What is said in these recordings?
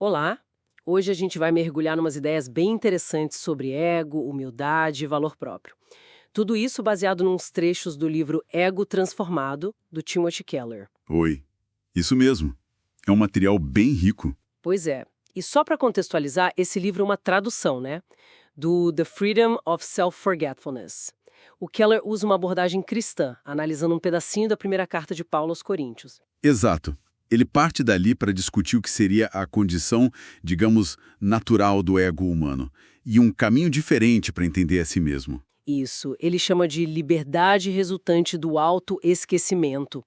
Olá! Hoje a gente vai mergulhar numas ideias bem interessantes sobre ego, humildade e valor próprio. Tudo isso baseado nos trechos do livro Ego Transformado, do Timothy Keller. Oi, isso mesmo. É um material bem rico. Pois é. E só para contextualizar, esse livro é uma tradução, né? Do The Freedom of Self-Forgetfulness. O Keller usa uma abordagem cristã, analisando um pedacinho da primeira carta de Paulo aos Coríntios. Exato. Ele parte dali para discutir o que seria a condição, digamos, natural do ego humano, e um caminho diferente para entender a si mesmo. Isso, ele chama de liberdade resultante do autoesquecimento.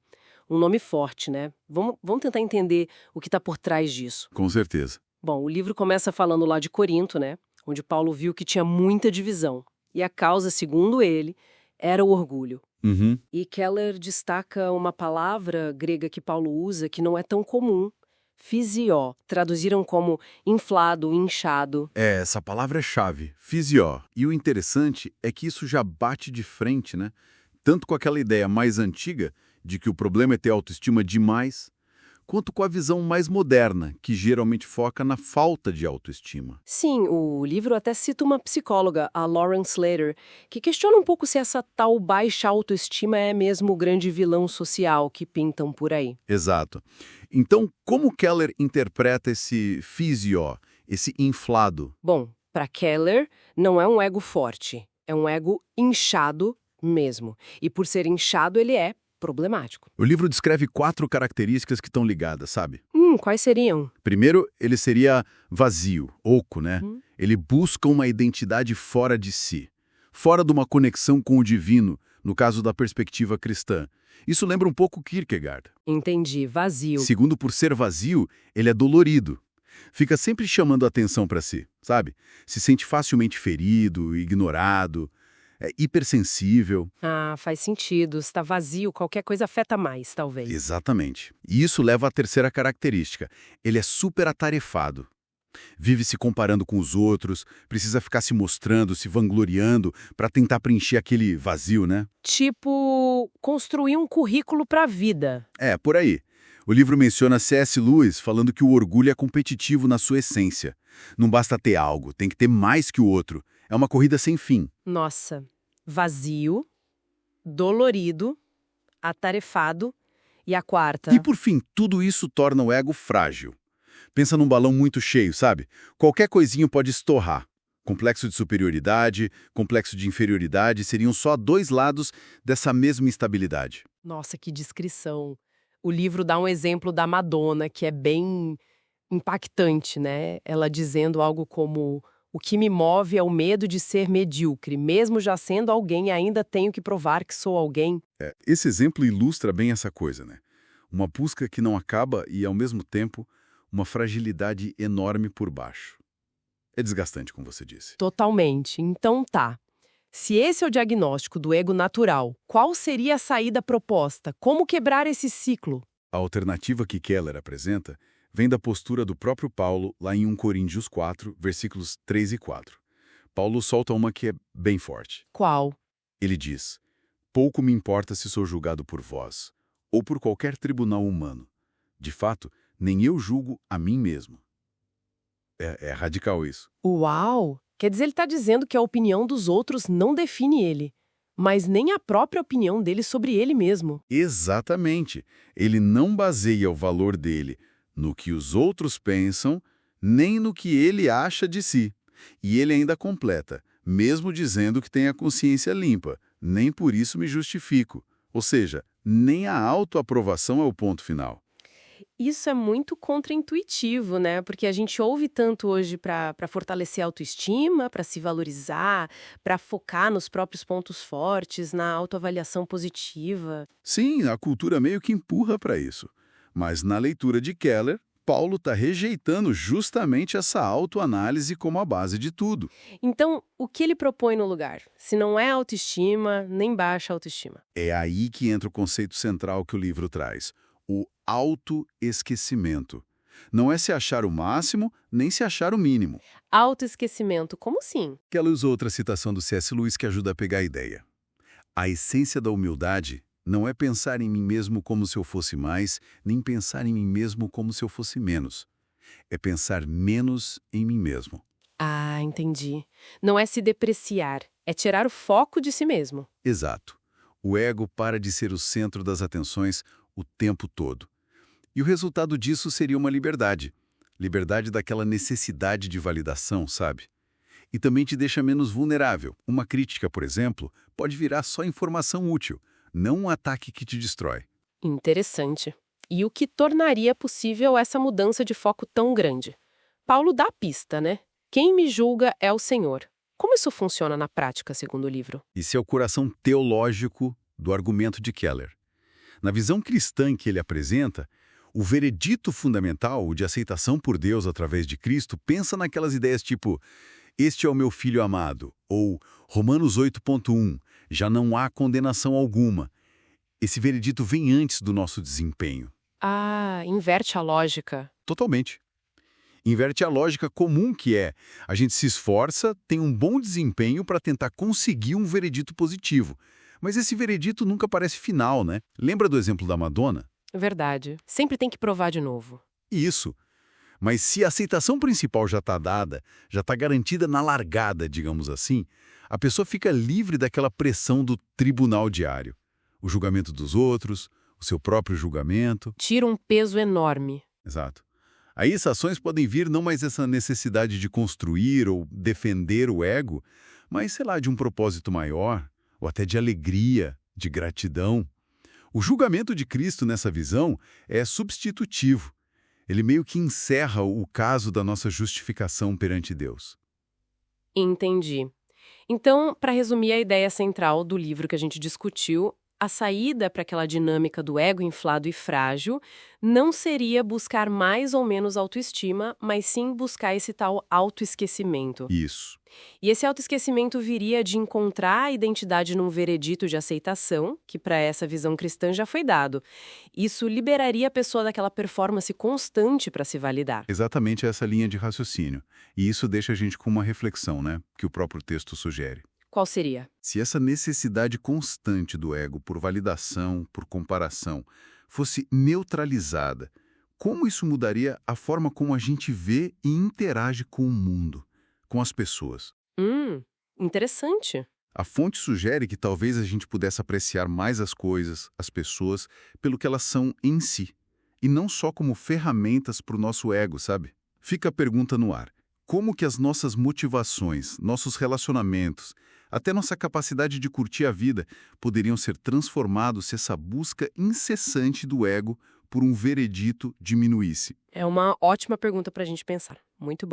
Um nome forte, né? Vamos tentar entender o que está por trás disso. Com certeza. Bom, o livro começa falando lá de Corinto, né? Onde Paulo viu que tinha muita divisão. E a causa, segundo ele, era o orgulho. Uhum. E Keller destaca uma palavra grega que Paulo usa que não é tão comum. Fisió. Traduziram como inflado, inchado. Essa palavra é chave, fisió. E o interessante é que isso já bate de frente, né? Tanto com aquela ideia mais antiga de que o problema é ter autoestima demais, quanto com a visão mais moderna, que geralmente foca na falta de autoestima. Sim, o livro até cita uma psicóloga, a Lauren Slater, que questiona um pouco se essa tal baixa autoestima é mesmo o grande vilão social que pintam por aí. Exato. Então, como Keller interpreta esse fisió, esse inflado? Bom, para Keller, não é um ego forte, é um ego inchado mesmo. E por ser inchado, ele é problemático. O livro descreve 4 características que estão ligadas, sabe? Quais seriam? Primeiro, ele seria vazio, oco, né? Hum, Ele busca uma identidade fora de si, fora de uma conexão com o divino, no caso da perspectiva cristã. Isso lembra um pouco Kierkegaard. Entendi, vazio. Segundo, por ser vazio, ele é dolorido. Fica sempre chamando a atenção para si, sabe? Se sente facilmente ferido, ignorado, é hipersensível. Ah, faz sentido. Está vazio, qualquer coisa afeta mais, talvez. Exatamente. E isso leva à terceira característica. Ele é super atarefado. Vive se comparando com os outros, precisa ficar se mostrando, se vangloriando para tentar preencher aquele vazio, né? Tipo, construir um currículo para a vida. É, por aí. O livro menciona C.S. Lewis falando que o orgulho é competitivo na sua essência. Não basta ter algo, tem que ter mais que o outro. É uma corrida sem fim. Nossa, vazio, dolorido, atarefado e a quarta. E por fim, tudo isso torna o ego frágil. Pensa num balão muito cheio, sabe? Qualquer coisinho pode estorrar. Complexo de superioridade, complexo de inferioridade seriam só 2 lados dessa mesma instabilidade. Nossa, que descrição. O livro dá um exemplo da Madonna, que é bem impactante, né? Ela dizendo algo como: o que me move é o medo de ser medíocre, mesmo já sendo alguém, ainda tenho que provar que sou alguém. Esse exemplo ilustra bem essa coisa, né? Uma busca que não acaba e, ao mesmo tempo, uma fragilidade enorme por baixo. É desgastante, como você disse. Totalmente. Então tá. Se esse é o diagnóstico do ego natural, qual seria a saída proposta? Como quebrar esse ciclo? A alternativa que Keller apresenta vem da postura do próprio Paulo, lá em 1 Coríntios 4, versículos 3 e 4. Paulo solta uma que é bem forte. Qual? Ele diz: pouco me importa se sou julgado por vós, ou por qualquer tribunal humano. De fato, nem eu julgo a mim mesmo. É radical isso. Uau! Quer dizer, ele está dizendo que a opinião dos outros não define ele, mas nem a própria opinião dele sobre ele mesmo. Exatamente. Ele não baseia o valor dele no que os outros pensam, nem no que ele acha de si. E ele ainda completa, mesmo dizendo que tem a consciência limpa, nem por isso me justifico. Ou seja, nem a autoaprovação é o ponto final. Isso é muito contraintuitivo, né? Porque a gente ouve tanto hoje para fortalecer a autoestima, para se valorizar, para focar nos próprios pontos fortes, na autoavaliação positiva. Sim, a cultura meio que empurra para isso. Mas na leitura de Keller, Paulo está rejeitando justamente essa autoanálise como a base de tudo. Então, o que ele propõe no lugar? Se não é autoestima, nem baixa autoestima. É aí que entra o conceito central que o livro traz, o autoesquecimento. Não é se achar o máximo, nem se achar o mínimo. Autoesquecimento, como assim? Keller usou outra citação do C.S. Lewis que ajuda a pegar a ideia. A essência da humildade não é pensar em mim mesmo como se eu fosse mais, nem pensar em mim mesmo como se eu fosse menos. É pensar menos em mim mesmo. Ah, entendi. Não é se depreciar, é tirar o foco de si mesmo. Exato. O ego para de ser o centro das atenções o tempo todo. E o resultado disso seria uma liberdade. Liberdade daquela necessidade de validação, sabe? E também te deixa menos vulnerável. Uma crítica, por exemplo, pode virar só informação útil, não um ataque que te destrói. Interessante. E o que tornaria possível essa mudança de foco tão grande? Paulo dá a pista, né? Quem me julga é o Senhor. Como isso funciona na prática, segundo o livro? Esse é o coração teológico do argumento de Keller. Na visão cristã que ele apresenta, o veredito fundamental, o de aceitação por Deus através de Cristo, pensa naquelas ideias tipo "Este é o meu filho amado", ou Romanos 8.1, "Já não há condenação alguma". Esse veredito vem antes do nosso desempenho. Ah, inverte a lógica. Totalmente. Inverte a lógica comum que é, a gente se esforça, tem um bom desempenho para tentar conseguir um veredito positivo. Mas esse veredito nunca parece final, né? Lembra do exemplo da Madonna? Verdade. Sempre tem que provar de novo. Isso. Mas se a aceitação principal já está dada, já está garantida na largada, digamos assim, a pessoa fica livre daquela pressão do tribunal diário. O julgamento dos outros, o seu próprio julgamento. Tira um peso enorme. Exato. Aí essas ações podem vir não mais essa necessidade de construir ou defender o ego, mas, sei lá, de um propósito maior, ou até de alegria, de gratidão. O julgamento de Cristo nessa visão é substitutivo. Ele meio que encerra o caso da nossa justificação perante Deus. Entendi. Então, para resumir a ideia central do livro que a gente discutiu, a saída para aquela dinâmica do ego inflado e frágil não seria buscar mais ou menos autoestima, mas sim buscar esse tal autoesquecimento. Isso. E esse autoesquecimento viria de encontrar a identidade num veredito de aceitação, que para essa visão cristã já foi dado. Isso liberaria a pessoa daquela performance constante para se validar. Exatamente essa linha de raciocínio. E isso deixa a gente com uma reflexão, né? Que o próprio texto sugere. Qual seria? Se essa necessidade constante do ego por validação, por comparação, fosse neutralizada, como isso mudaria a forma como a gente vê e interage com o mundo, com as pessoas? Interessante. A fonte sugere que talvez a gente pudesse apreciar mais as coisas, as pessoas, pelo que elas são em si, e não só como ferramentas para o nosso ego, sabe? Fica a pergunta no ar. Como que as nossas motivações, nossos relacionamentos, até nossa capacidade de curtir a vida poderiam ser transformados se essa busca incessante do ego por um veredito diminuísse? É uma ótima pergunta para a gente pensar. Muito bom.